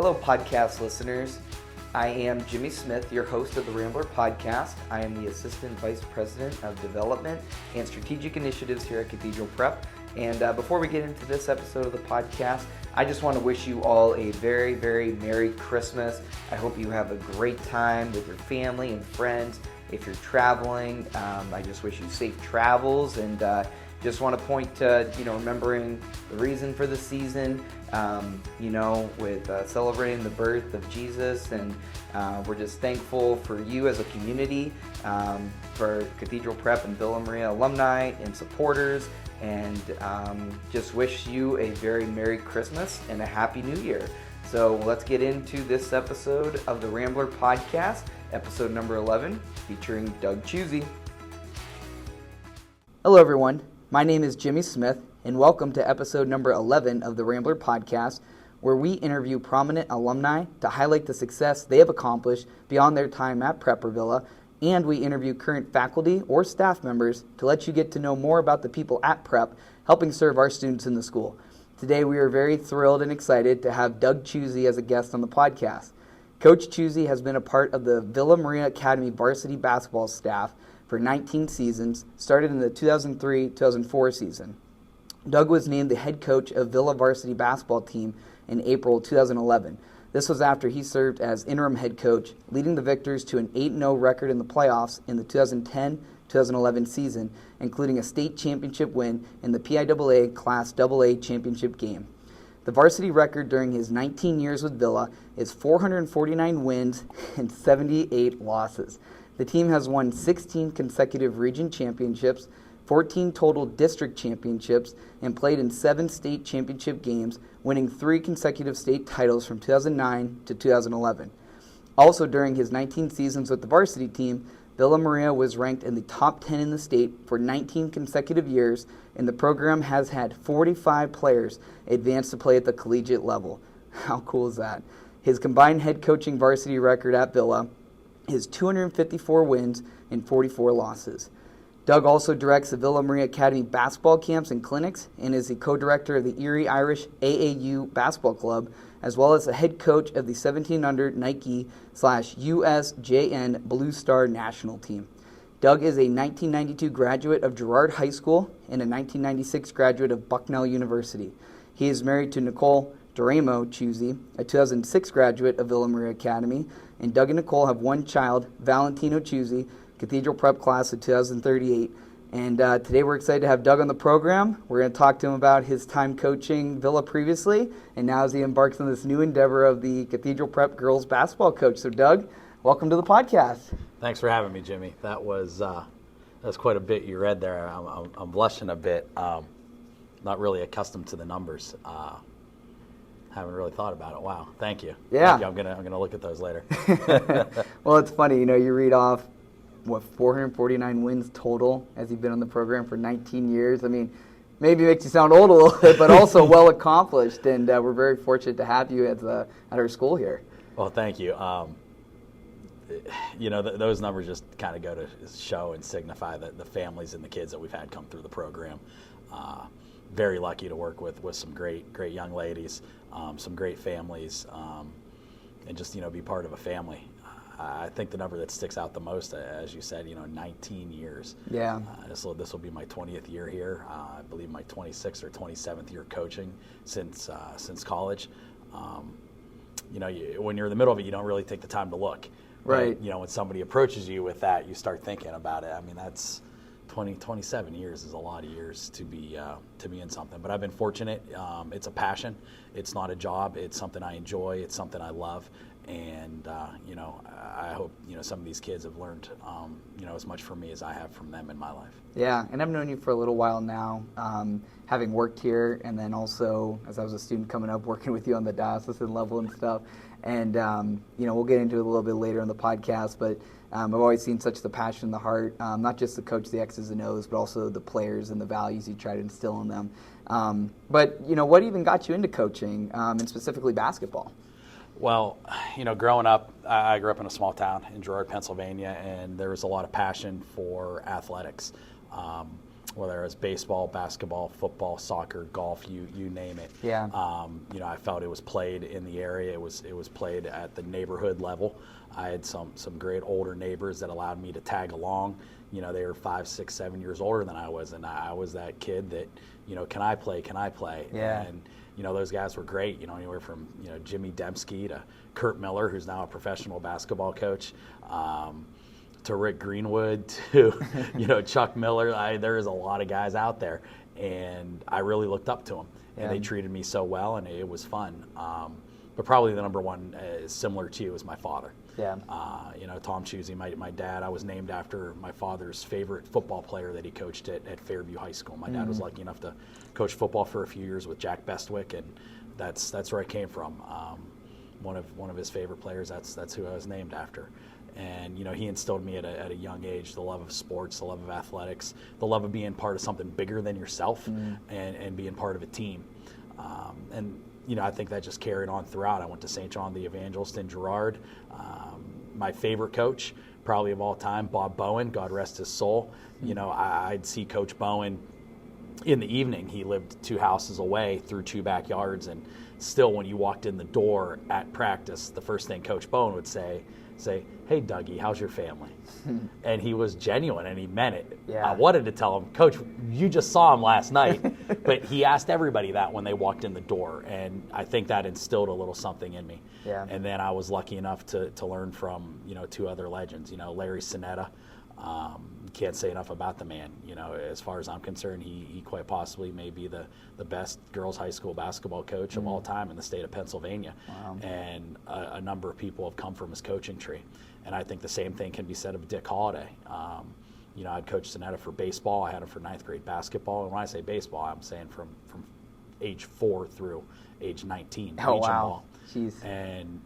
Hello, podcast listeners. I am Jimmy Smith, your host of the Rambler Podcast. I am the Assistant Vice President of Development and Strategic Initiatives here at Cathedral Prep. And before we get into this episode of the podcast, I just want to wish you all a very, very Merry Christmas. I hope you have a great time with your family and friends. If you're traveling, I just wish you safe travels, and just want to point to, remembering the reason for the season, with celebrating the birth of Jesus, and we're just thankful for you as a community, for Cathedral Prep and Villa Maria alumni and supporters, and just wish you a very Merry Christmas and a Happy New Year. So let's get into this episode of the Rambler Podcast, episode number 11, featuring Doug Chuzie. Hello, everyone. My name is Jimmy Smith, and welcome to episode number 11 of the Rambler Podcast, where we interview prominent alumni to highlight the success they have accomplished beyond their time at Prep or Villa, and we interview current faculty or staff members to let you get to know more about the people at Prep helping serve our students in the school. Today, we are very thrilled and excited to have Doug Chuzie as a guest on the podcast. Coach Chuzie has been a part of the Villa Maria Academy varsity basketball staff for 19 seasons, started in the 2003-2004 season. Doug was named the head coach of Villa varsity basketball team in April 2011. This was after he served as interim head coach, leading the Victors to an 8-0 record in the playoffs in the 2010-2011 season, including a state championship win in the PIAA Class AA championship game. The varsity record during his 19 years with Villa is 449 wins and 78 losses. The team has won 16 consecutive region championships, 14 total district championships, and played in 7 state championship games, winning 3 consecutive state titles from 2009 to 2011. Also during his 19 seasons with the varsity team, Villa Maria was ranked in the top 10 in the state for 19 consecutive years, and the program has had 45 players advance to play at the collegiate level. How cool is that? His combined head coaching varsity record at Villa is 254 wins and 44 losses. Doug also directs the Villa Maria Academy basketball camps and clinics and is the co-director of the Erie Irish AAU Basketball Club, as well as the head coach of the 1700 Nike/USJN Blue Star national team. Doug is a 1992 graduate of Girard High School and a 1996 graduate of Bucknell University. He is married to Nicole Doramo Chuzie, a 2006 graduate of Villa Maria Academy, and Doug and Nicole have one child, Valentino Chuzie, Cathedral Prep class of 2038. And today we're excited to have Doug on the program. We're going to talk to him about his time coaching Villa previously, and now as he embarks on this new endeavor of the Cathedral Prep girls basketball coach. So Doug, welcome to the podcast. Thanks for having me, Jimmy. That's quite a bit you read there. I'm blushing a bit. Not really accustomed to the numbers. Haven't really thought about it. Wow, thank you. Yeah, thank you. I'm gonna look at those later. Well, it's funny, you read off 449 wins total as you've been on the program for 19 years. I mean, maybe it makes you sound old a little bit, but also well accomplished. And we're very fortunate to have you at our school here. Well, thank you. Those numbers just kind of go to show and signify the families and the kids that we've had come through the program. Very lucky to work with some great young ladies, some great families, and just be part of a family. I think the number that sticks out the most, as you said, 19 years. Yeah. This will be my 20th year here. I believe my 26th or 27th year coaching since college. When you're in the middle of it, you don't really take the time to look. Right. But, when somebody approaches you with that, you start thinking about it. I mean, that's 27 years is a lot of years to be in something. But I've been fortunate. It's a passion. It's not a job. It's something I enjoy. It's something I love. And, I hope, some of these kids have learned, as much from me as I have from them in my life. Yeah, and I've known you for a little while now, having worked here, and then also, as I was a student coming up, working with you on the diocesan level and stuff. And, we'll get into it a little bit later on the podcast, but I've always seen such the passion in the heart, not just the coach, the X's and O's, but also the players and the values you try to instill in them. But, what even got you into coaching, and specifically basketball? Well, growing up, I grew up in a small town in Girard, Pennsylvania, and there was a lot of passion for athletics. whether it was baseball, basketball, football, soccer, golf, you name it. Yeah. I felt it was played in the area. It was played at the neighborhood level. I had some great older neighbors that allowed me to tag along. They were 5, 6, 7 years older than I was, and I was that kid that, can I play? Yeah. And those guys were great. Anywhere from Jimmy Dembski to Kurt Miller, who's now a professional basketball coach, to Rick Greenwood, to Chuck Miller. There is a lot of guys out there, and I really looked up to them, and they treated me so well, and it was fun. But probably the number one, similar to you, is my father. Yeah. Tom Chuzie, my dad. I was named after my father's favorite football player that he coached at Fairview High School. My dad was lucky enough to coach football for a few years with Jack Bestwick, and that's where I came from. One of his favorite players. That's who I was named after. And he instilled me at a young age the love of sports, the love of athletics, the love of being part of something bigger than yourself, and being part of a team. I think that just carried on throughout. I went to St. John the Evangelist in Girard. My favorite coach, probably of all time, Bob Bowen, God rest his soul. I'd see Coach Bowen in the evening. He lived 2 houses away through 2 backyards, and still when you walked in the door at practice, the first thing Coach Bowen would say, "Hey, Dougie, how's your family?" And he was genuine, and he meant it. Yeah. I wanted to tell him, "Coach, you just saw him last night," but he asked everybody that when they walked in the door, and I think that instilled a little something in me. Yeah. And then I was lucky enough to learn from 2 other legends. Larry Sinetta. Can't say enough about the man. As far as I'm concerned, he quite possibly may be the best girls' high school basketball coach of all time in the state of Pennsylvania. Wow. And a number of people have come from his coaching tree. And I think the same thing can be said of Dick Holliday. I'd coached Sinetta for baseball. I had him for 9th grade basketball. And when I say baseball, I'm saying from age 4 through age 19. Oh, reach and wow. ball. Jeez. And,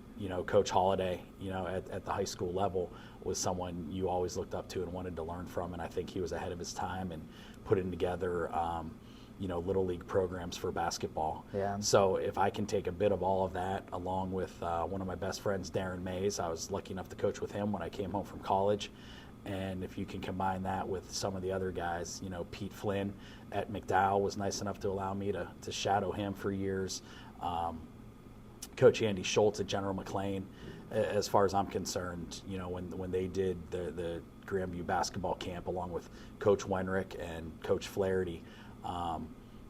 Coach Holliday, at the high school level was someone you always looked up to and wanted to learn from. And I think he was ahead of his time and putting together, little league programs for basketball. Yeah. So if I can take a bit of all of that along with one of my best friends, Darren Mays, I was lucky enough to coach with him when I came home from college. And if you can combine that with some of the other guys, Pete Flynn at McDowell was nice enough to allow me to shadow him for years. Coach Andy Schultz at General McLean, as far as I'm concerned, when they did the Grandview basketball camp along with Coach Wenrick and Coach Flaherty,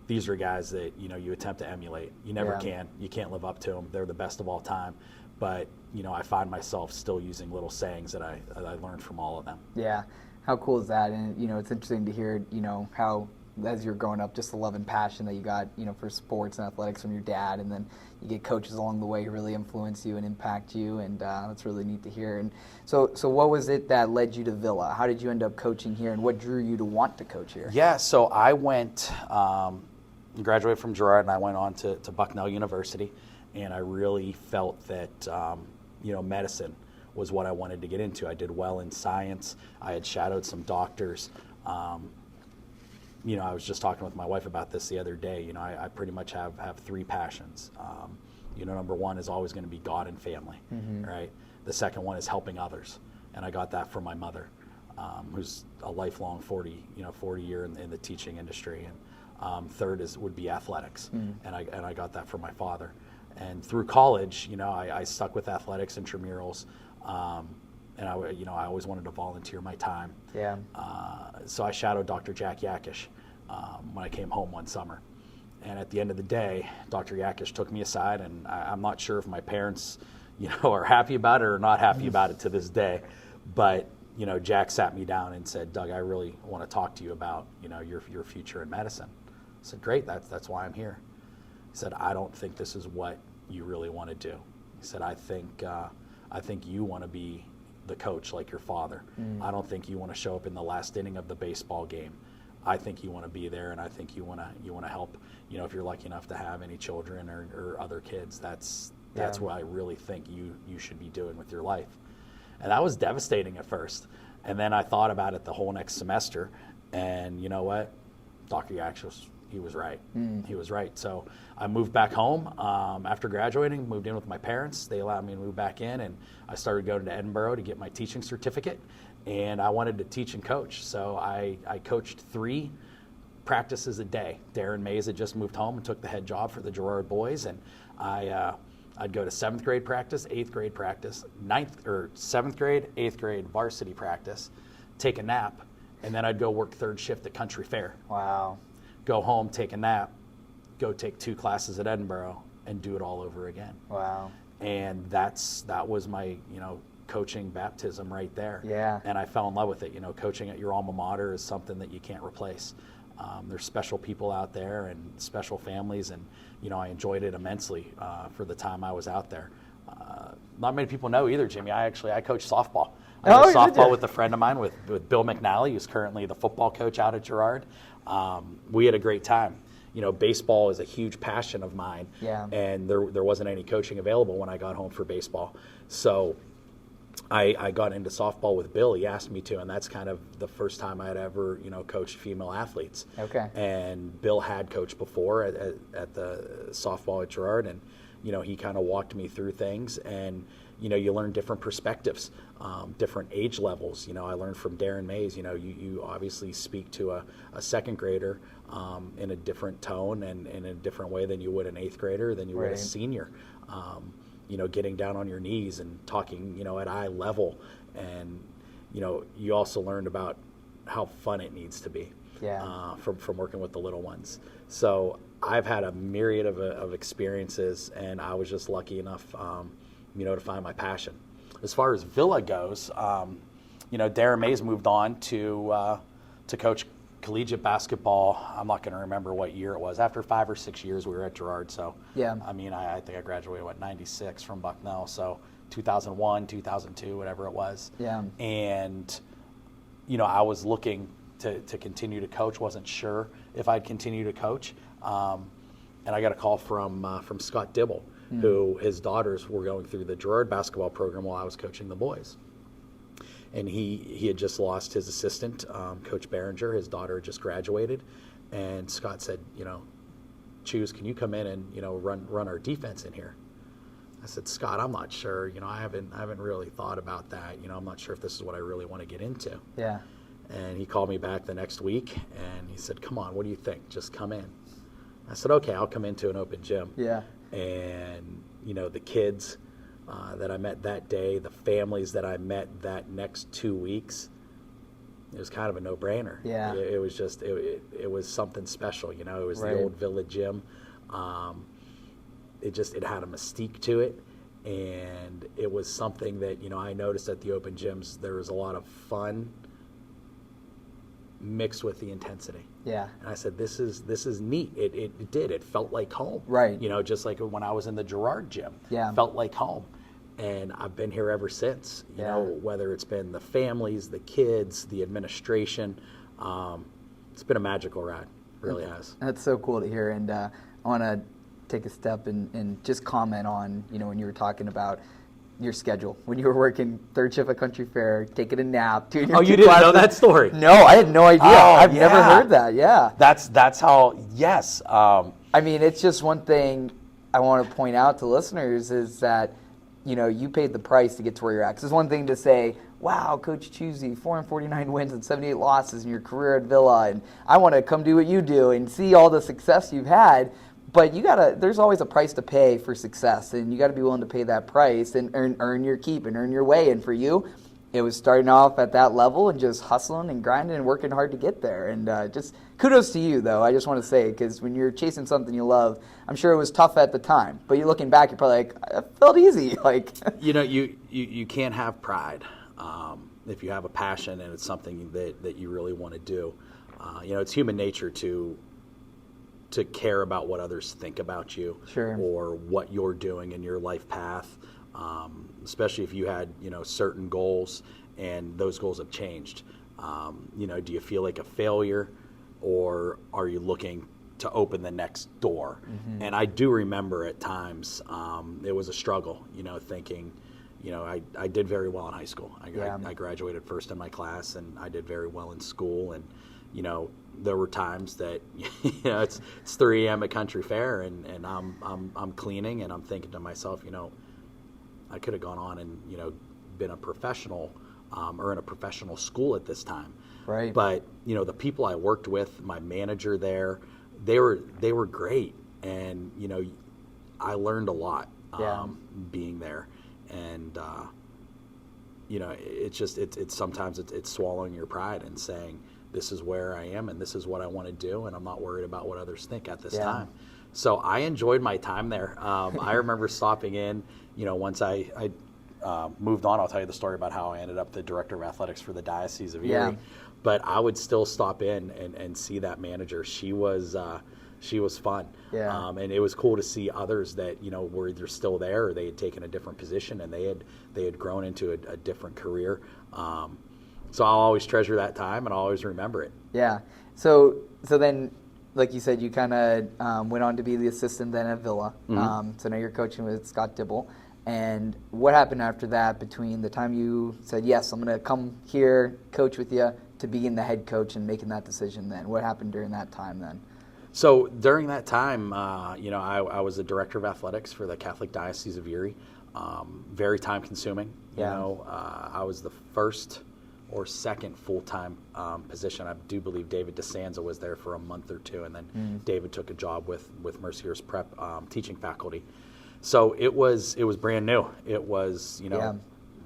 these are guys that, you attempt to emulate. You never can. You can't live up to them. They're the best of all time. But, I find myself still using little sayings that I learned from all of them. Yeah. How cool is that? And, it's interesting to hear, how as you're growing up, just the love and passion that you got, for sports and athletics from your dad, and then you get coaches along the way who really influence you and impact you, and that's really neat to hear. And so what was it that led you to Villa? How did you end up coaching here, and what drew you to want to coach here? Yeah, so I went, graduated from Girard, and I went on to Bucknell University, and I really felt that, medicine was what I wanted to get into. I did well in science. I had shadowed some doctors. I was just talking with my wife about this the other day. I pretty much have 3 passions. Number one is always going to be God and family, right? The second one is helping others, and I got that from my mother, who's a lifelong 40 year in the teaching industry. And third would be athletics, and I got that from my father. And through college, I stuck with athletics, intramurals. And I always wanted to volunteer my time. Yeah. So I shadowed Dr. Jack Yakish when I came home one summer. And at the end of the day, Dr. Yakish took me aside, and I'm not sure if my parents, are happy about it or not happy about it to this day. But, Jack sat me down and said, "Doug, I really want to talk to you about, your future in medicine." I said, "Great, that's why I'm here." He said, "I don't think this is what you really want to do." He said, I think you want to be the coach like your father. I don't think you want to show up in the last inning of the baseball game. I think you want to be there, and I think you want to help. If you're lucky enough to have any children or other kids, that's what I really think you should be doing with your life." And that was devastating at first. And then I thought about it the whole next semester, and you know what? Dr. Yakish, he was right. He was right. So I moved back home after graduating, moved in with my parents. They allowed me to move back in, and I started going to Edinburgh to get my teaching certificate. And I wanted to teach and coach. So I coached 3 practices a day. Darren Mays had just moved home and took the head job for the Girard boys, and I'd go to 7th grade practice, 8th grade practice, 7th grade, 8th grade varsity practice, take a nap, and then I'd go work 3rd shift at Country Fair. Wow. Go home, take a nap, go take 2 classes at Edinburgh, and do it all over again. Wow. And that was my, coaching baptism right there. Yeah. And I fell in love with it. Coaching at your alma mater is something that you can't replace. There's special people out there and special families, and I enjoyed it immensely for the time I was out there. Not many people know either, Jimmy. I coach softball. I coach softball with a friend of mine, with Bill McNally, who's currently the football coach out at Girard. We had a great time. Baseball is a huge passion of mine, and there wasn't any coaching available when I got home for baseball. So I got into softball with Bill. He asked me to, and that's kind of the first time I'd ever, coached female athletes. Okay. And Bill had coached before at the softball at Girard, and, he kind of walked me through things, and, you learn different perspectives, different age levels. I learned from Darren Mays, you obviously speak to a 2nd grader in a different tone and in a different way than you would an 8th grader, than you would a senior. Getting down on your knees and talking, at eye level. And, you also learned about how fun it needs to be from working with the little ones. So I've had a myriad of experiences, and I was just lucky enough, to find my passion. As far as Villa goes, Darren Mays moved on to coach collegiate basketball. I'm not going to remember what year it was. After 5 or 6 years, we were at Girard. So, I think I graduated, 96 from Bucknell. So 2001, 2002, whatever it was. Yeah. And, I was looking to continue to coach. Wasn't sure if I'd continue to coach. And I got a call from Scott Dibble, who his daughters were going through the Girard basketball program while I was coaching the boys. And he had just lost his assistant, Coach Behringer. His daughter had just graduated, and Scott said, Chuze, can you come in and run our defense in here? I said, Scott, I'm not sure. I haven't really thought about that. I'm not sure if this is what I really want to get into. Yeah. And he called me back the next week, and he said, come on, what do you think? Just come in. I said, okay, I'll come into an open gym. Yeah. And the kids that I met that day, the families that I met that next 2 weeks, it was kind of a no-brainer. Yeah. It was just, it was something special, It was the old Villa gym. It had a mystique to it, and it was something that, I noticed at the open gyms, there was a lot of fun mixed with the intensity. Yeah. And I said, this is neat. It felt like home. Right. Just like when I was in the Girard gym. Yeah. It felt like home. And I've been here ever since, you know, whether it's been the families, the kids, the administration. It's been a magical ride. It really has. That's so cool to hear. And I want to take a step and just comment on, when you were talking about your schedule, when you were working 3rd shift at Country Fair, taking a nap, doing your you didn't know that story? No, I had no idea. I've never heard that. Yeah. That's how, yes. I mean, it's just one thing I want to point out to listeners is that, you paid the price to get to where you're at. 'Cause it's one thing to say, wow, Coach Chuzie, 449 wins and 78 losses in your career at Villa, and I want to come do what you do and see all the success you've had. But there's always a price to pay for success, and you got to be willing to pay that price and earn your keep and earn your way. And for you, it was starting off at that level and just hustling and grinding and working hard to get there. And just kudos to you, though. I just want to say, because when you're chasing something you love, I'm sure it was tough at the time. But you're looking back, you're probably like, it felt easy. You can't have pride if you have a passion and it's something that you really want to do. It's human nature to care about what others think about you, sure, or what you're doing in your life path, especially if you had, certain goals and those goals have changed. Do you feel like a failure, or are you looking to open the next door? Mm-hmm. And I do remember at times it was a struggle, thinking, I did very well in high school. I graduated first in my class, and I did very well in school, and there were times that it's 3 a.m. at Country Fair, and I'm cleaning, and I'm thinking to myself, I could have gone on and been a professional or in a professional school at this time. Right. But, the people I worked with, my manager there, they were great. And, I learned a lot being there. And, it's sometimes it's swallowing your pride and saying, this is where I am and this is what I want to do, and I'm not worried about what others think at this time. So I enjoyed my time there. I remember stopping in, once I moved on. I'll tell you the story about how I ended up the director of athletics for the Diocese of Erie. Yeah. But I would still stop in and see that manager. She was fun. Yeah. And it was cool to see others that, were either still there or they had taken a different position and they had grown into a different career. So I'll always treasure that time and I'll always remember it. Yeah. So then, like you said, you kind of went on to be the assistant then at Villa. Mm-hmm. So now you're coaching with Scott Dibble. And what happened after that between the time you said, yes, I'm going to come here, coach with you, to being the head coach and making that decision then? What happened during that time then? So during that time, I was the director of athletics for the Catholic Diocese of Erie. Very time consuming. I was the first or second full-time position. I do believe David DeSanza was there for a month or two, and then David took a job with Mercier's Prep teaching faculty. So it was brand new. It was,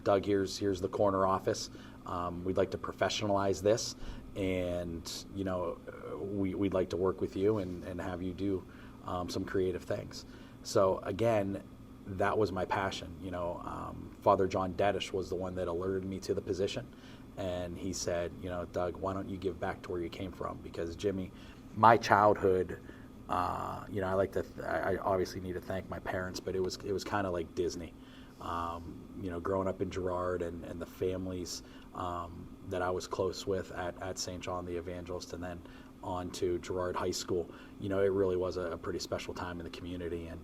Doug, here's the corner office. We'd like to professionalize this, and we'd like to work with you and have you do some creative things. So again, that was my passion. Father John Dedish was the one that alerted me to the position. And he said, Doug, why don't you give back to where you came from? Because Jimmy, my childhood, I obviously need to thank my parents, but it was kind of like Disney. Growing up in Girard and the families that I was close with at St. John the Evangelist and then on to Girard High School, it really was a pretty special time in the community. And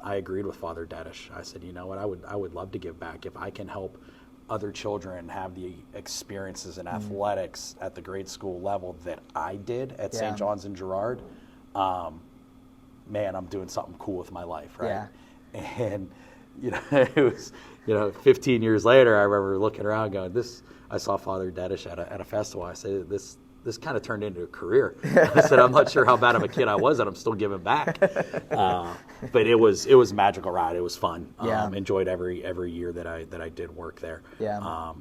I agreed with Father Dedish. I said, what, I would love to give back if I can help other children have the experiences in athletics at the grade school level that I did at St. John's in Girard. Man, I'm doing something cool with my life, right? Yeah. And it was 15 years later, I remember looking around going, I saw Father Dedish at a festival. I said, this kind of turned into a career. I said, I'm not sure how bad of a kid I was, and I'm still giving back. But it was a magical ride. It was fun. Enjoyed every year that I did work there. Yeah. I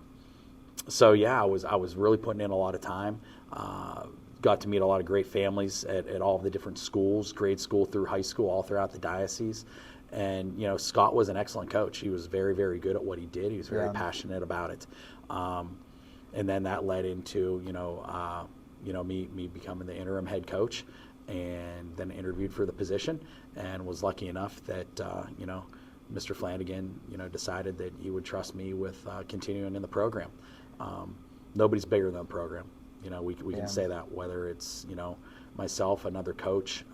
was really putting in a lot of time. Got to meet a lot of great families at all of the different schools, grade school through high school, all throughout the diocese. And Scott was an excellent coach. He was very, very good at what he did. He was very passionate about it. And then that led into me becoming the interim head coach, and then interviewed for the position, and was lucky enough that Mr. Flanagan decided that he would trust me with continuing in the program. Nobody's bigger than the program. We can say that, whether it's myself, another coach,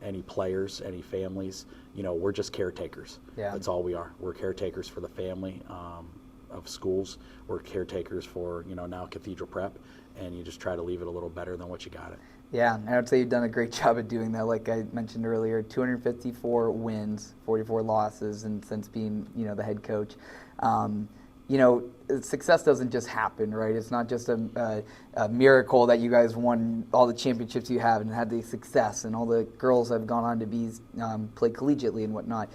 any players, any families. We're just caretakers. Yeah. That's all we are. We're caretakers for the family of schools. We're caretakers for now Cathedral Prep, and you just try to leave it a little better than what you got it. Yeah, I would say you've done a great job at doing that. Like I mentioned earlier, 254 wins, 44 losses, and since being the head coach. Success doesn't just happen, right? It's not just a miracle that you guys won all the championships you have and had the success, and all the girls have gone on to be play collegiately and whatnot.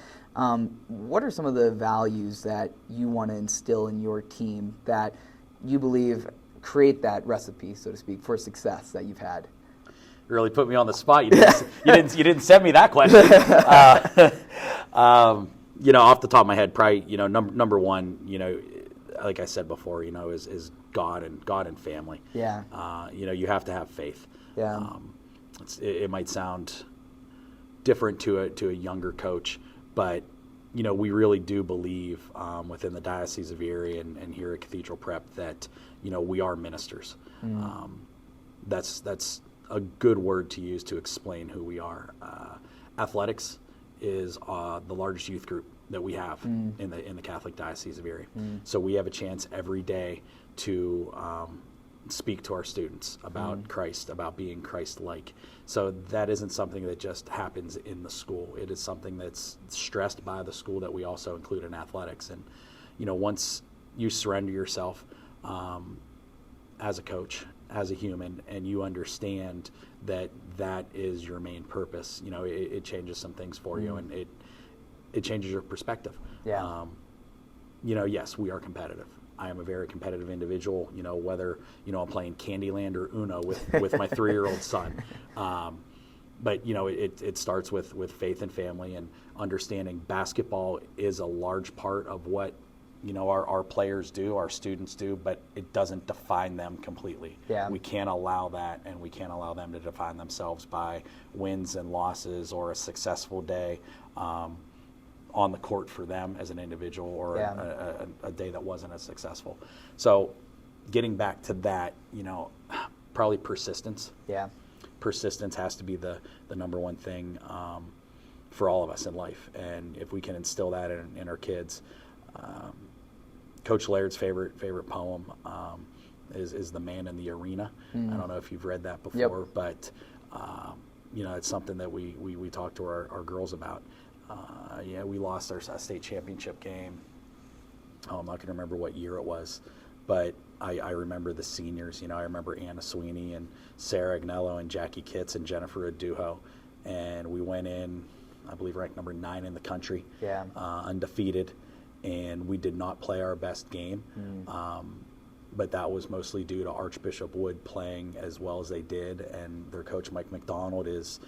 What are some of the values that you want to instill in your team that you believe create that recipe, so to speak, for success that you've had? You really put me on the spot. You didn't send me that question. Off the top of my head, probably number one, like I said before, is God and family. Yeah. You have to have faith. Yeah. It might sound different to a younger coach, but we really do believe within the Diocese of Erie and here at Cathedral Prep that we are ministers. That's a good word to use to explain who we are. Athletics is the largest youth group that we have in the Catholic Diocese of Erie. So we have a chance every day to speak to our students about Christ, about being Christ-like. So that isn't something that just happens in the school. It is something that's stressed by the school that we also include in athletics. And once you surrender yourself as a coach, as a human, and you understand that that is your main purpose, it changes some things for you, and it changes your perspective. Yeah. Yes, we are competitive. I am a very competitive individual, whether, I'm playing Candyland or Uno with my 3-year-old son. But, it starts with faith and family and understanding basketball is a large part of what, our players do, our students do, but it doesn't define them completely. Yeah. We can't allow that, and we can't allow them to define themselves by wins and losses or a successful day on the court for them as an individual, or a day that wasn't as successful. So getting back to that, probably persistence. Yeah. Persistence has to be the number one thing for all of us in life. And if we can instill that in our kids, Coach Laird's favorite poem is The Man in the Arena. I don't know if you've read that before, but it's something that we talk to our girls about. We lost our state championship game. I'm not going to remember what year it was, but I remember the seniors. I remember Anna Sweeney and Sarah Agnello and Jackie Kitts and Jennifer Adujo, and we went in, I believe, ranked number 9 in the country, undefeated, and we did not play our best game. But that was mostly due to Archbishop Wood playing as well as they did, and their coach Mike McDonald is,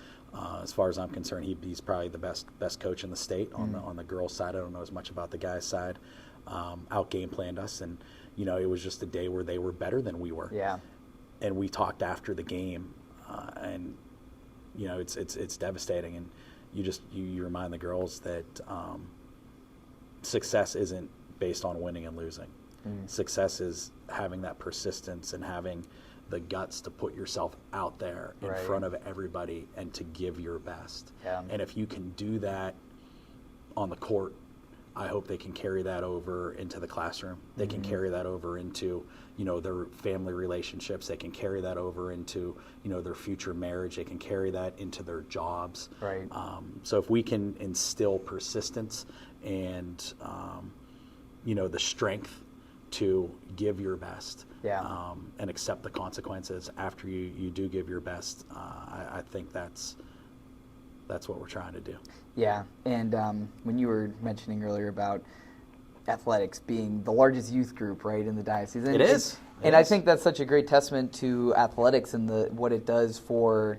as far as I'm concerned, he's probably the best coach in the state on the girls' side. I don't know as much about the guys' side. Out game planned us, and it was just a day where they were better than we were. Yeah. And we talked after the game, and it's devastating, and you remind the girls that success isn't based on winning and losing. Success is having that persistence and having the guts to put yourself out there in front of everybody and to give your best. Yeah. And if you can do that on the court, I hope they can carry that over into the classroom. They can carry that over into, their family relationships. They can carry that over into, their future marriage. They can carry that into their jobs. Right. So if we can instill persistence and, the strength to give your best, and accept the consequences after you do give your best, I think that's what we're trying to do. Yeah, and when you were mentioning earlier about athletics being the largest youth group, right, in the diocese. And it is. I think that's such a great testament to athletics and what it does for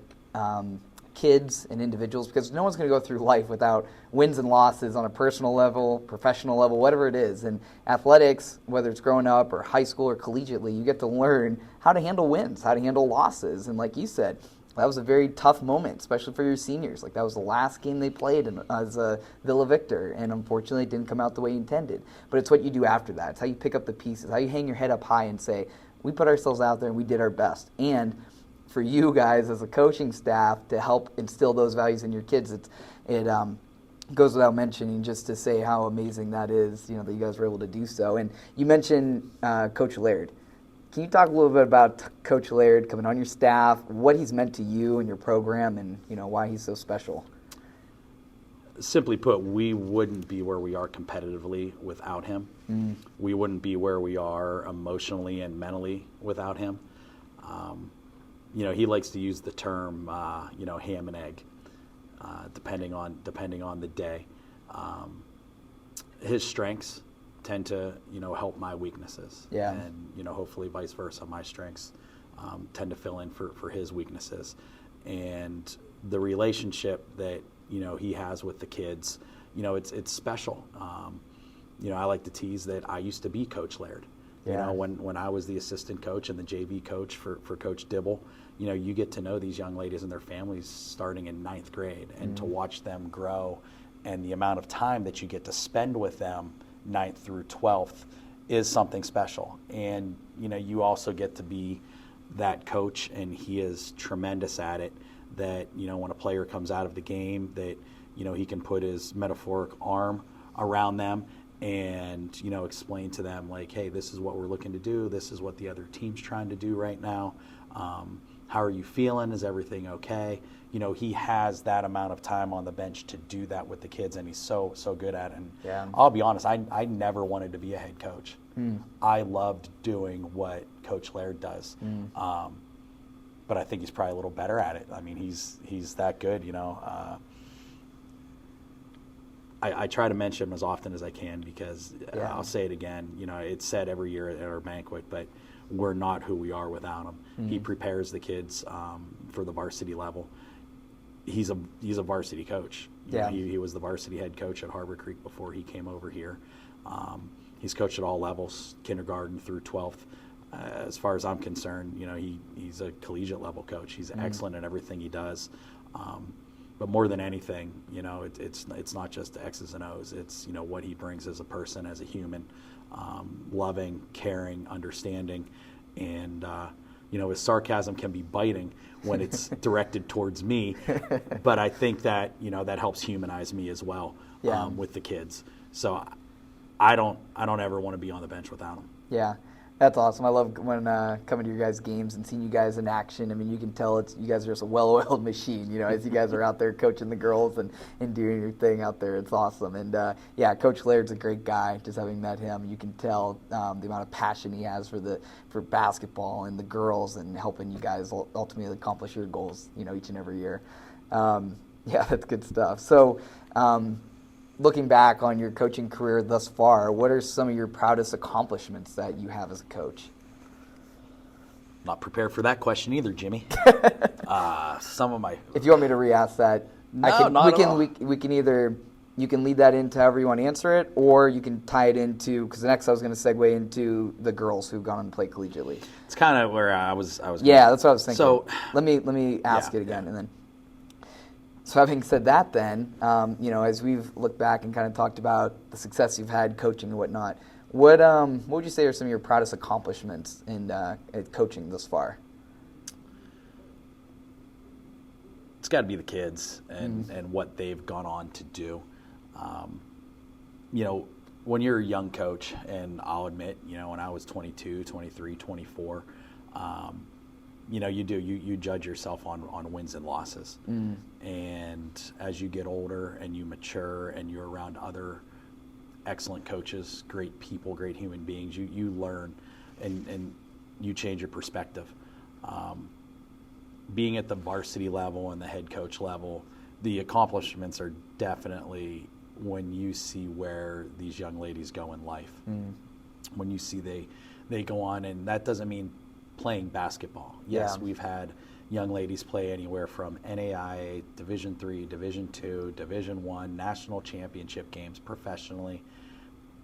kids and individuals, because no one's going to go through life without wins and losses on a personal level, professional level, whatever it is. And athletics, whether it's growing up or high school or collegiately, you get to learn how to handle wins, how to handle losses. And like you said, that was a very tough moment, especially for your seniors. Like, that was the last game they played as a Villa Victor, and unfortunately it didn't come out the way you intended. But it's what you do after that. It's how you pick up the pieces, how you hang your head up high and say, we put ourselves out there and we did our best. And for you guys as a coaching staff to help instill those values in your kids, it goes without mentioning just to say how amazing that is, that you guys were able to do so. And you mentioned Coach Laird. Can you talk a little bit about Coach Laird coming on your staff, what he's meant to you and your program, and why he's so special? Simply put, we wouldn't be where we are competitively without him. We wouldn't be where we are emotionally and mentally without him. He likes to use the term, ham and egg, depending on the day. His strengths tend to, help my weaknesses. Yeah. And, hopefully vice versa. My strengths tend to fill in for his weaknesses. And the relationship that, he has with the kids, it's special. I like to tease that I used to be Coach Laird. Yeah. When I was the assistant coach and the JV coach for Coach Dibble, you get to know these young ladies and their families starting in 9th grade, and to watch them grow, and the amount of time that you get to spend with them 9th through 12th is something special. And, you also get to be that coach, and he is tremendous at it, that, when a player comes out of the game, that, he can put his metaphoric arm around them and, explain to them, like, hey, this is what we're looking to do. This is what the other team's trying to do right now. how are you feeling? Is everything okay? You know, he has that amount of time on the bench to do that with the kids, and he's so good at it. And Yeah. I'll be honest, I never wanted to be a head coach. I loved doing what Coach Laird does. But I think he's probably a little better at it. I mean, he's that good, you know. I try to mention him as often as I can because I'll say it again. You know, it's said every year at our banquet, but we're not who we are without him. He prepares the kids for the varsity level. He's a varsity coach. You know, he was the varsity head coach at Harbor Creek before he came over here. He's coached at all levels, kindergarten through 12th. As far as I'm concerned, you know, he's a collegiate level coach. He's excellent at everything he does. But more than anything, you know, it's not just the X's and O's. It's, you know, what he brings as a person, as a human, loving, caring, understanding, and you know, his sarcasm can be biting when it's directed towards me. But I think that, you know, that helps humanize me as well with the kids. So I don't ever want to be on the bench without him. Yeah. That's awesome. I love when coming to your guys' games and seeing you guys in action. I mean, you can tell you guys are just a well-oiled machine, you know, as you guys are out there coaching the girls and doing your thing out there. It's awesome. And, Coach Laird's a great guy. Just having met him, you can tell the amount of passion he has for basketball and the girls and helping you guys ultimately accomplish your goals, you know, each and every year. That's good stuff. So, looking back on your coaching career thus far, what are some of your proudest accomplishments that you have as a coach? Not prepared for that question either, Jimmy. Some of my... If you want me to re-ask that, we can either, you can lead that into however you want to answer it, or you can tie it into, because next I was going to segue into the girls who've gone on to play collegiately. It's kind of where I was Yeah, that's what I was thinking. So let me ask it again, and then... So having said that then, you know, as we've looked back and kind of talked about the success you've had coaching and whatnot, what would you say are some of your proudest accomplishments in at coaching thus far? It's got to be the kids and what they've gone on to do. You know, when you're a young coach, and I'll admit, you know, when I was 22, 23, 24, you know, you judge yourself on wins and losses. And as you get older and you mature and you're around other excellent coaches, great people, great human beings, you learn and you change your perspective. Being at the varsity level and the head coach level, the accomplishments are definitely when you see where these young ladies go in life. When you see they go on, and that doesn't mean playing basketball. Yes, we've had young ladies play anywhere from NAIA, Division III, Division II, Division I, national championship games professionally.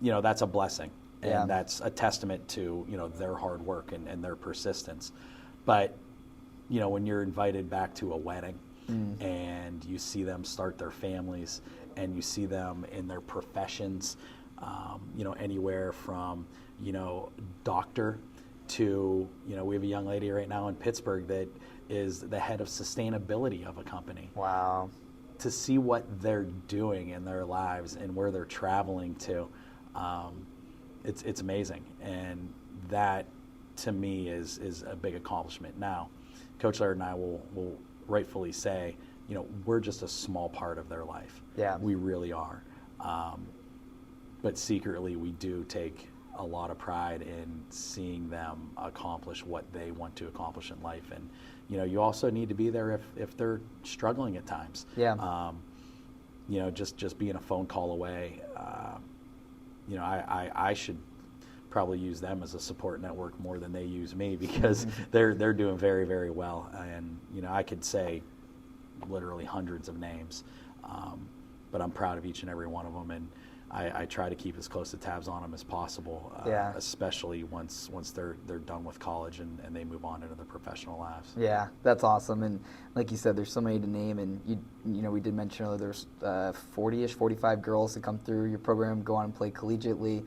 You know, that's a blessing, and that's a testament to, you know, their hard work and their persistence. But, you know, when you're invited back to a wedding and you see them start their families and you see them in their professions, you know, anywhere from, you know, doctor to, you know, we have a young lady right now in Pittsburgh that is the head of sustainability of a company. Wow. To see what they're doing in their lives and where they're traveling to, it's amazing. And that, to me, is a big accomplishment. Now, Coach Laird and I will rightfully say, you know, we're just a small part of their life. Yeah. We really are. But secretly, we do take a lot of pride in seeing them accomplish what they want to accomplish in life. And, you know, you also need to be there if they're struggling at times. Yeah. You know, just being a phone call away, you know, I should probably use them as a support network more than they use me, because they're doing very, very well. And, you know, I could say literally hundreds of names, but I'm proud of each and every one of them. And I try to keep as close to tabs on them as possible, especially once they're done with college and they move on into their professional lives. Yeah, that's awesome. And like you said, there's so many to name. And you know, we did mention earlier there's 40-ish, 45 girls that come through your program, go on and play collegiately,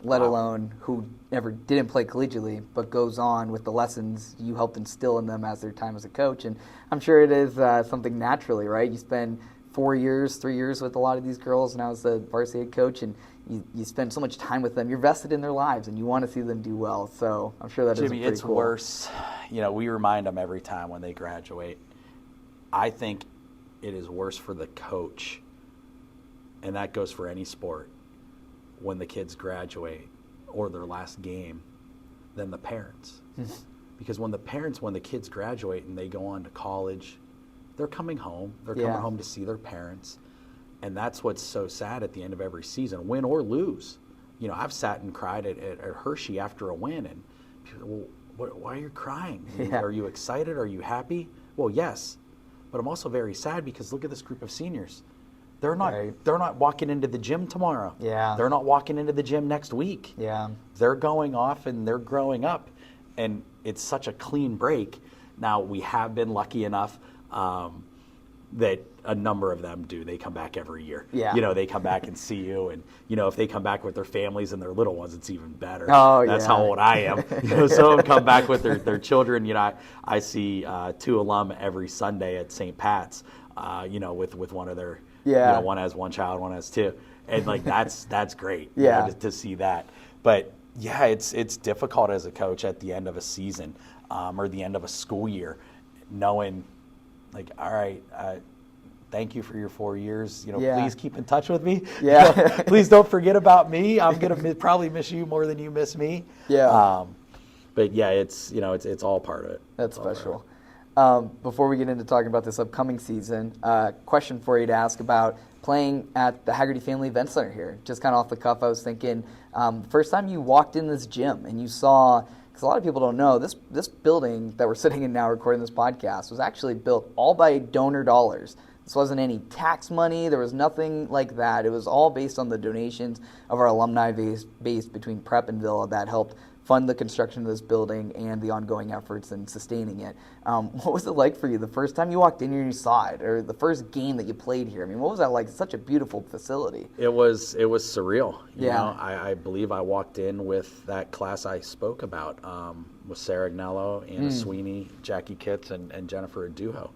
let alone who never didn't play collegiately, but goes on with the lessons you helped instill in them as their time as a coach. And I'm sure it is something naturally, right? You spend 3 years with a lot of these girls, and I was the varsity head coach, and you spend so much time with them. You're vested in their lives, and you want to see them do well. So I'm sure that is pretty it's cool. worse. We remind them every time when they graduate. I think it is worse for the coach, and that goes for any sport, when the kids graduate or their last game than the parents. Because when the kids graduate and they go on to college, they're coming home. They're coming home to see their parents. And that's what's so sad at the end of every season, win or lose. I've sat and cried at Hershey after a win, and people, well, why are you crying? Are you excited? Are you happy? Well, yes. But I'm also very sad because look at this group of seniors. They're not walking into the gym tomorrow. Yeah. They're not walking into the gym next week. Yeah. They're going off and they're growing up. And it's such a clean break. Now, we have been lucky enough that a number of them do. They come back every year. Yeah. They come back and see you. And, if they come back with their families and their little ones, it's even better. Oh, That's how old I am. Some of them come back with their children. I see 2 alum every Sunday at St. Pat's, with one of their, one has 1 child, one has 2. And, that's great to see that. But, yeah, it's difficult as a coach at the end of a season or the end of a school year, knowing, all right, thank you for your 4 years. Please keep in touch with me. Yeah. Please don't forget about me. I'm gonna probably miss you more than you miss me. Yeah. But yeah, it's all part of it. That's special. Before we get into talking about this upcoming season, question for you to ask about playing at the Haggerty Family Event Center here. Just kind of off the cuff, I was thinking, first time you walked in this gym and you saw, because a lot of people don't know, this building that we're sitting in now recording this podcast was actually built all by donor dollars. This wasn't any tax money. There was nothing like that. It was all based on the donations of our alumni base between Prep and Villa that helped fund the construction of this building and the ongoing efforts in sustaining it. What was it like for you the first time you walked in here and you saw it, or the first game that you played here? I mean, what was that like? It's such a beautiful facility. It was surreal. Yeah. I believe I walked in with that class I spoke about, with Sarah Agnello, Anna Sweeney, Jackie Kitts, and Jennifer Adujo.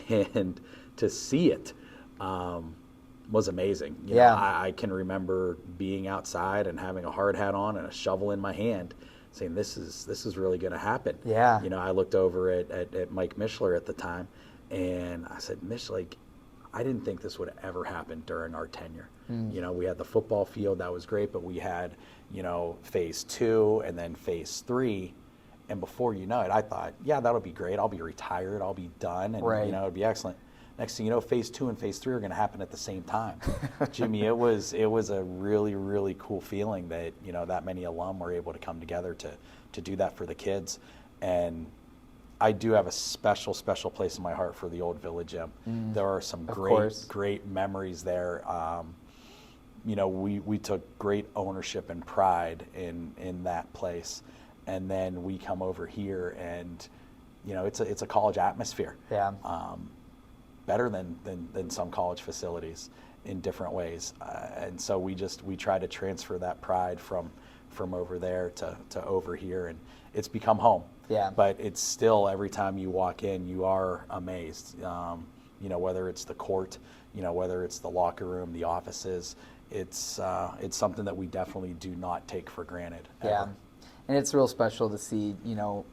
And to see it was amazing. I can remember being outside and having a hard hat on and a shovel in my hand, saying this is really going to happen. Yeah. I looked over at Mike Mishler at the time, and I said, Mish, I didn't think this would ever happen during our tenure. We had the football field, that was great, but we had phase 2 and then phase 3. And before you know it, I thought, yeah, that'll be great. I'll be retired. I'll be done. And, it'll be excellent. Next thing you know, phase 2 and phase 3 are going to happen at the same time. Jimmy, it was a really, really cool feeling that, that many alum were able to come together to do that for the kids. And I do have a special, special place in my heart for the old Villa Gym. There are some great memories there. We took great ownership and pride in that place. And then we come over here and, it's a college atmosphere. Yeah. Better than some college facilities in different ways. And so we try to transfer that pride from over there to over here, and it's become home. Yeah. But it's still, every time you walk in, you are amazed. Whether it's the court, whether it's the locker room, the offices, it's something that we definitely do not take for granted. Ever. Yeah. And it's real special to see,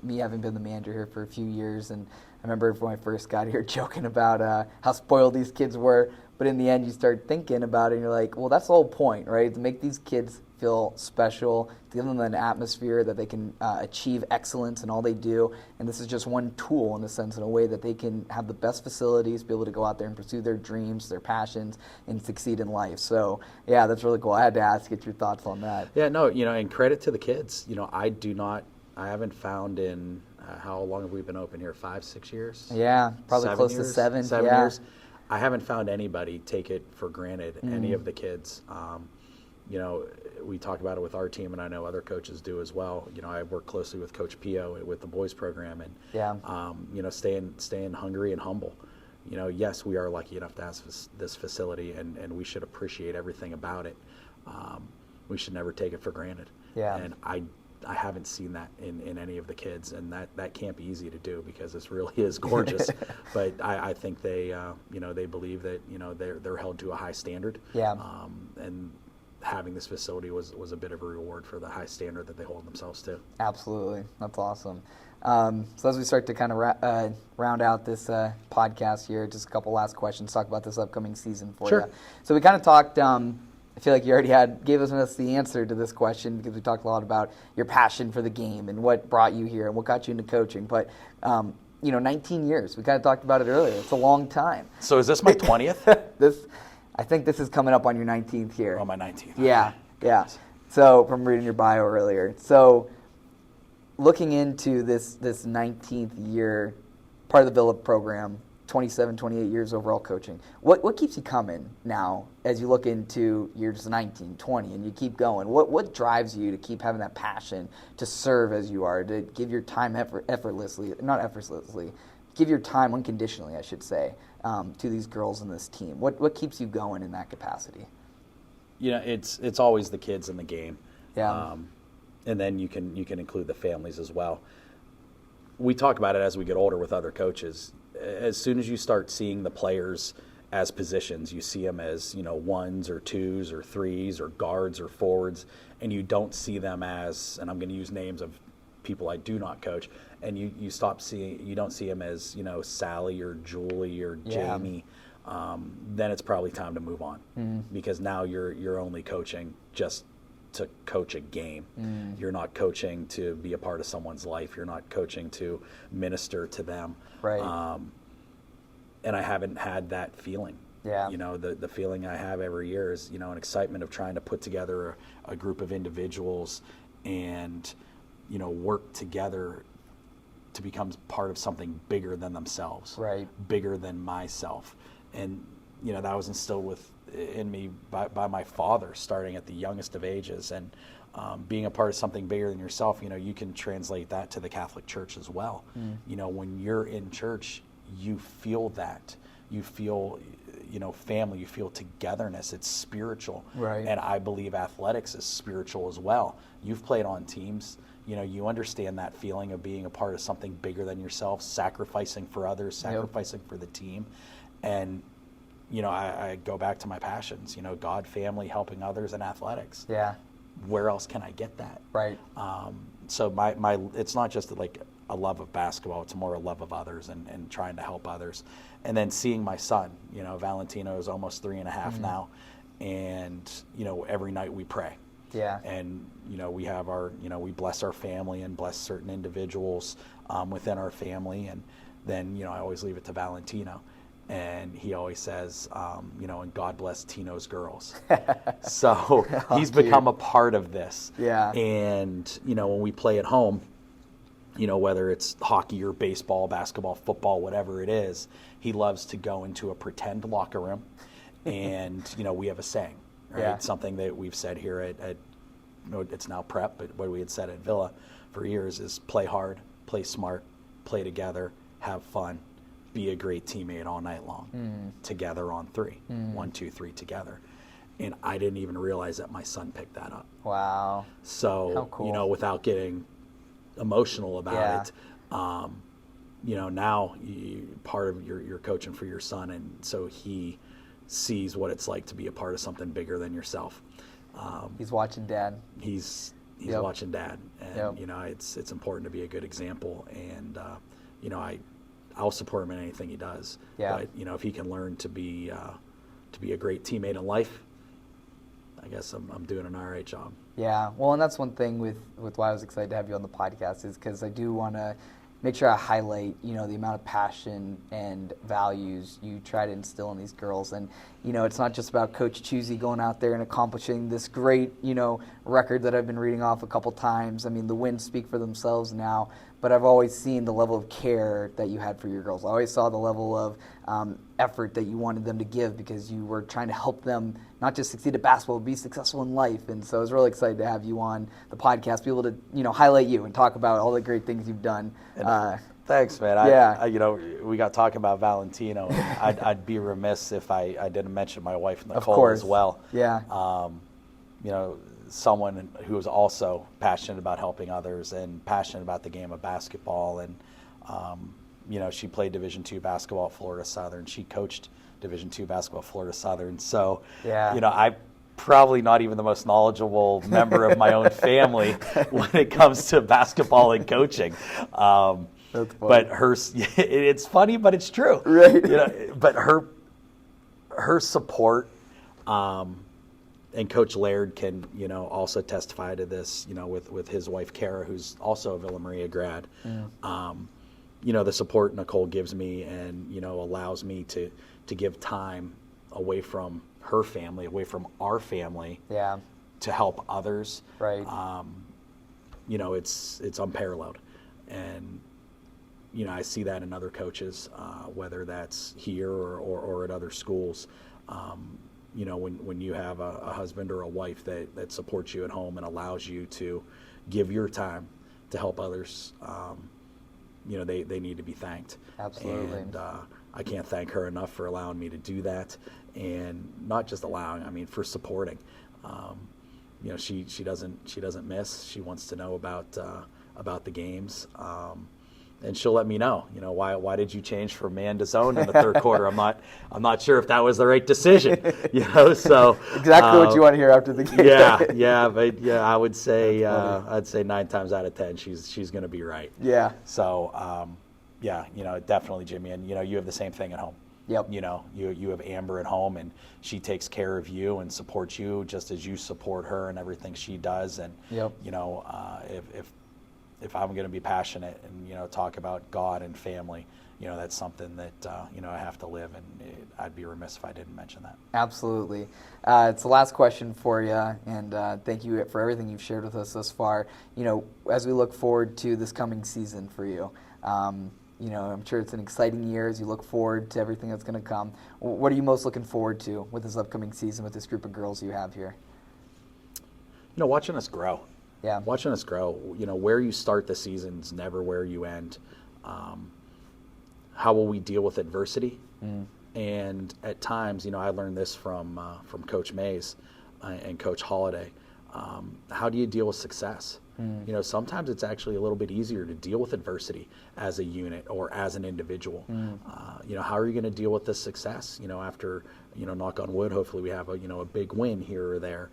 me having been the manager here for a few years, and I remember when I first got here joking about how spoiled these kids were, but in the end you start thinking about it and you're like, well, that's the whole point, right? To make these kids feel special, to give them an atmosphere that they can achieve excellence in all they do, and this is just one tool in a sense, in a way that they can have the best facilities, be able to go out there and pursue their dreams, their passions, and succeed in life. So yeah, that's really cool. I had to ask, get your thoughts on that. Yeah, no, and credit to the kids. I haven't found in, how long have we been open here? 5-6 years? Yeah, probably close to 7. 7 years. I haven't found anybody take it for granted, any of the kids. We talk about it with our team, and I know other coaches do as well. I work closely with Coach Pio with the boys program, and staying hungry and humble. Yes, we are lucky enough to have this facility, and we should appreciate everything about it. We should never take it for granted. Yeah. And I haven't seen that in any of the kids, and that can't be easy to do because this really is gorgeous. But I think they they believe that they're held to a high standard. Yeah. And having this facility was a bit of a reward for the high standard that they hold themselves to. Absolutely. That's awesome. So as we start to kind of round out this podcast here, just a couple last questions, talk about this upcoming season for you. So we kind of talked, I feel like you already gave us the answer to this question, because we talked a lot about your passion for the game and what brought you here and what got you into coaching. But, 19 years, we kind of talked about it earlier. It's a long time. So is this my 20th? I think this is coming up on your 19th year. On my 19th. Yeah, yeah. So from reading your bio earlier. So looking into this 19th year, part of the Villa program, 27, 28 years overall coaching, what keeps you coming now as you look into years 19, 20, and you keep going? What drives you to keep having that passion to serve as you are, to give your time give your time unconditionally, I should say, to these girls and this team? What keeps you going in that capacity? It's always the kids in the game. Yeah. And then you can include the families as well. We talk about it as we get older with other coaches. As soon as you start seeing the players as positions, you see them as, ones or twos or threes or guards or forwards, and you don't see them as, and I'm going to use names of people I do not coach, and you don't see them as, Sally or Julie or Jamie. Then it's probably time to move on, because now you're only coaching just to coach a game. You're not coaching to be a part of someone's life. You're not coaching to minister to them. Right. And I haven't had that feeling. Yeah. The feeling I have every year is, an excitement of trying to put together a group of individuals and, work together to become part of something bigger than themselves. Right. Bigger than myself. And, that was instilled in me by my father, starting at the youngest of ages, and being a part of something bigger than yourself. You can translate that to the Catholic Church as well. When you're in church, you feel that. You feel, family. You feel togetherness. It's spiritual. Right. And I believe athletics is spiritual as well. You've played on teams. You understand that feeling of being a part of something bigger than yourself, sacrificing for others, sacrificing for the team. And I go back to my passions, God, family, helping others, and athletics. Yeah. Where else can I get that? Right. So my it's not just like a love of basketball, it's more a love of others and trying to help others. And then seeing my son, Valentino is almost 3.5 now. And, every night we pray. Yeah. And, we have we bless our family and bless certain individuals within our family. And then, I always leave it to Valentino. And he always says, and God bless Tino's girls. So he's become a part of this. Yeah. And, when we play at home, whether it's hockey or baseball, basketball, football, whatever it is, he loves to go into a pretend locker room. And, we have a saying, right? Yeah. Something that we've said here at it's now Prep, but what we had said at Villa for years is play hard, play smart, play together, have fun. Be a great teammate all night long, together on three. 1, 2, 3 together. And I didn't even realize that my son picked that up. Wow. So, how cool. Without getting emotional about it, now part of your coaching for your son, and so he sees what it's like to be a part of something bigger than yourself. He's watching Dad. He's watching Dad, and it's important to be a good example. And I'll support him in anything he does. Yeah. But if he can learn to be a great teammate in life, I guess I'm doing an all right job. Yeah. Well, and that's one thing with why I was excited to have you on the podcast, is because I do want to make sure I highlight, the amount of passion and values you try to instill in these girls. And, it's not just about Coach Chuzie going out there and accomplishing this great, record that I've been reading off a couple times. I mean, the wins speak for themselves now, but I've always seen the level of care that you had for your girls. I always saw the level of effort that you wanted them to give, because you were trying to help them not just succeed at basketball, but be successful in life. And so I was really excited to have you on the podcast, be able to, highlight you and talk about all the great things you've done. Thanks, man. Yeah. We got talking about Valentino. I'd be remiss if I didn't mention my wife Nicole of course. as well. Yeah. Someone who is also passionate about helping others and passionate about the game of basketball. And, she played Division II basketball at Florida Southern. She coached Division II basketball at Florida Southern. So, yeah. probably not even the most knowledgeable member of my own family when it comes to basketball and coaching. That's funny. But it's funny, but it's true. Right. You know, but her support, and Coach Laird can, you know, also testify to this, you know, with his wife Kara, who's also a Villa Maria grad. You know, the support Nicole gives me and, you know, allows me to give time away from her family, away from our family, to help others. Right. You know, it's unparalleled. And, you know, I see that in other coaches, whether that's here or at other schools. You know, when you have a husband or a wife that supports you at home and allows you to give your time to help others, you know, they need to be thanked. Absolutely. And I can't thank her enough for allowing me to do that, and not just allowing, I mean, for supporting. You know, she doesn't miss. She wants to know about the games. And she'll let me know, you know, why did you change from man to zone in the third quarter? I'm not sure if that was the right decision, you know. So exactly what you want to hear after the game. But I would say I'd say 9 times out of 10 she's going to be right. Yeah. So you know, definitely, Jimmy, and you know, you have the same thing at home. Yep. You know, you have Amber at home, and she takes care of you and supports you just as you support her and everything she does. And Yep. you know, if I'm going to be passionate and, you know, talk about God and family, you know, that's something that, you know, I have to live, and I'd be remiss if I didn't mention that. Absolutely. It's the last question for you, and thank you for everything you've shared with us thus far. You know, as we look forward to this coming season for you, you know, I'm sure it's an exciting year as you look forward to everything that's going to come. What are you most looking forward to with this upcoming season with this group of girls you have here? You know, watching us grow. Yeah. Watching us grow. You know, where you start the season's never where you end. How will we deal with adversity? And at times, you know, I learned this from Coach Mays and Coach Holiday. How do you deal with success? You know, sometimes it's actually a little bit easier to deal with adversity as a unit or as an individual. You know, how are you going to deal with the success? You know, after, you know, knock on wood, hopefully we have a big win here or there.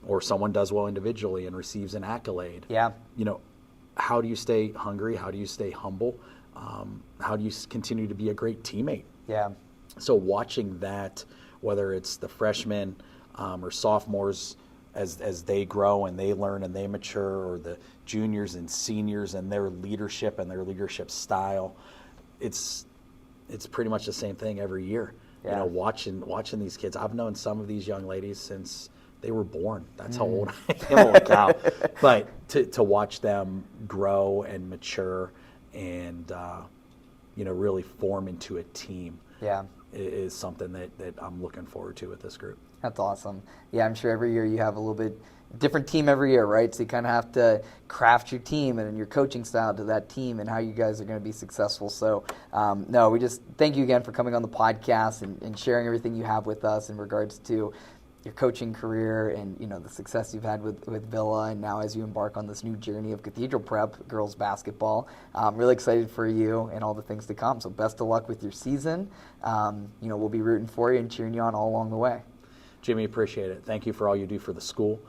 Or someone does well individually and receives an accolade. Yeah. You know, how do you stay hungry? How do you stay humble? How do you continue to be a great teammate? Yeah. So watching that, whether it's the freshmen or sophomores as they grow and they learn and they mature, or the juniors and seniors and their leadership and their leadership style, it's pretty much the same thing every year. Yeah. You know, watching these kids. I've known some of these young ladies since they were born. That's how old I am. Holy cow. But to watch them grow and mature and, you know, really form into a team is something that I'm looking forward to with this group. That's awesome. Yeah, I'm sure every year you have a little bit different team every year, right? So you kind of have to craft your team and your coaching style to that team and how you guys are going to be successful. So, no, we just thank you again for coming on the podcast and sharing everything you have with us in regards to your coaching career and, you know, the success you've had with Villa, and now as you embark on this new journey of Cathedral Prep girls basketball. I'm really excited for you and all the things to come. So best of luck with your season. You know, we'll be rooting for you and cheering you on all along the way. Jimmy, appreciate it. Thank you for all you do for the school.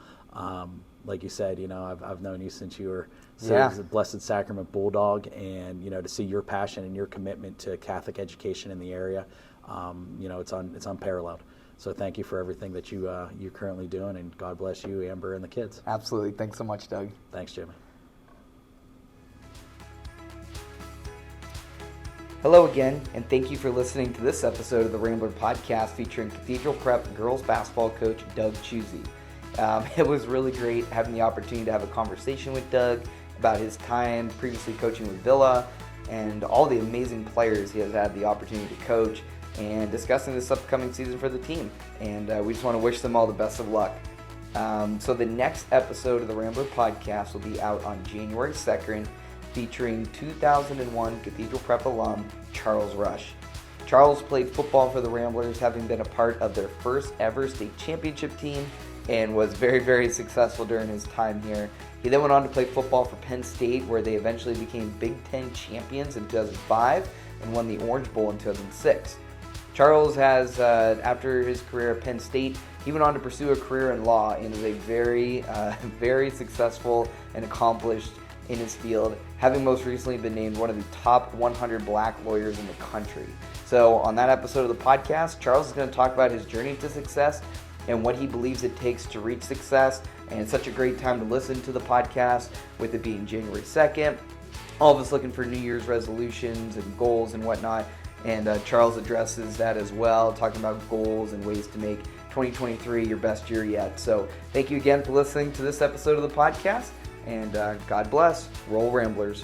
Like you said, you know, I've known you since you were a Blessed Sacrament Bulldog, and, you know, to see your passion and your commitment to Catholic education in the area, you know, it's unparalleled. So thank you for everything that you're currently doing, and God bless you, Amber, and the kids. Absolutely. Thanks so much, Doug. Thanks, Jimmy. Hello again, and thank you for listening to this episode of the Rambler Podcast featuring Cathedral Prep girls basketball coach Doug Chuzie. It was really great having the opportunity to have a conversation with Doug about his time previously coaching with Villa and all the amazing players he has had the opportunity to coach, and discussing this upcoming season for the team. And we just want to wish them all the best of luck. So the next episode of the Rambler Podcast will be out on January 2nd, featuring 2001 Cathedral Prep alum Charles Rush. Charles played football for the Ramblers, having been a part of their first ever state championship team, and was very, very successful during his time here. He then went on to play football for Penn State, where they eventually became Big Ten champions in 2005 and won the Orange Bowl in 2006. Charles has, after his career at Penn State, He went on to pursue a career in law and is a very, very successful and accomplished in his field, having most recently been named one of the top 100 black lawyers in the country. So on that episode of the podcast, Charles is going to talk about his journey to success and what he believes it takes to reach success. And it's such a great time to listen to the podcast, with it being January 2nd. All of us looking for New Year's resolutions and goals and whatnot. And Charles addresses that as well, talking about goals and ways to make 2023 your best year yet. So thank you again for listening to this episode of the podcast. And God bless. Roll Ramblers.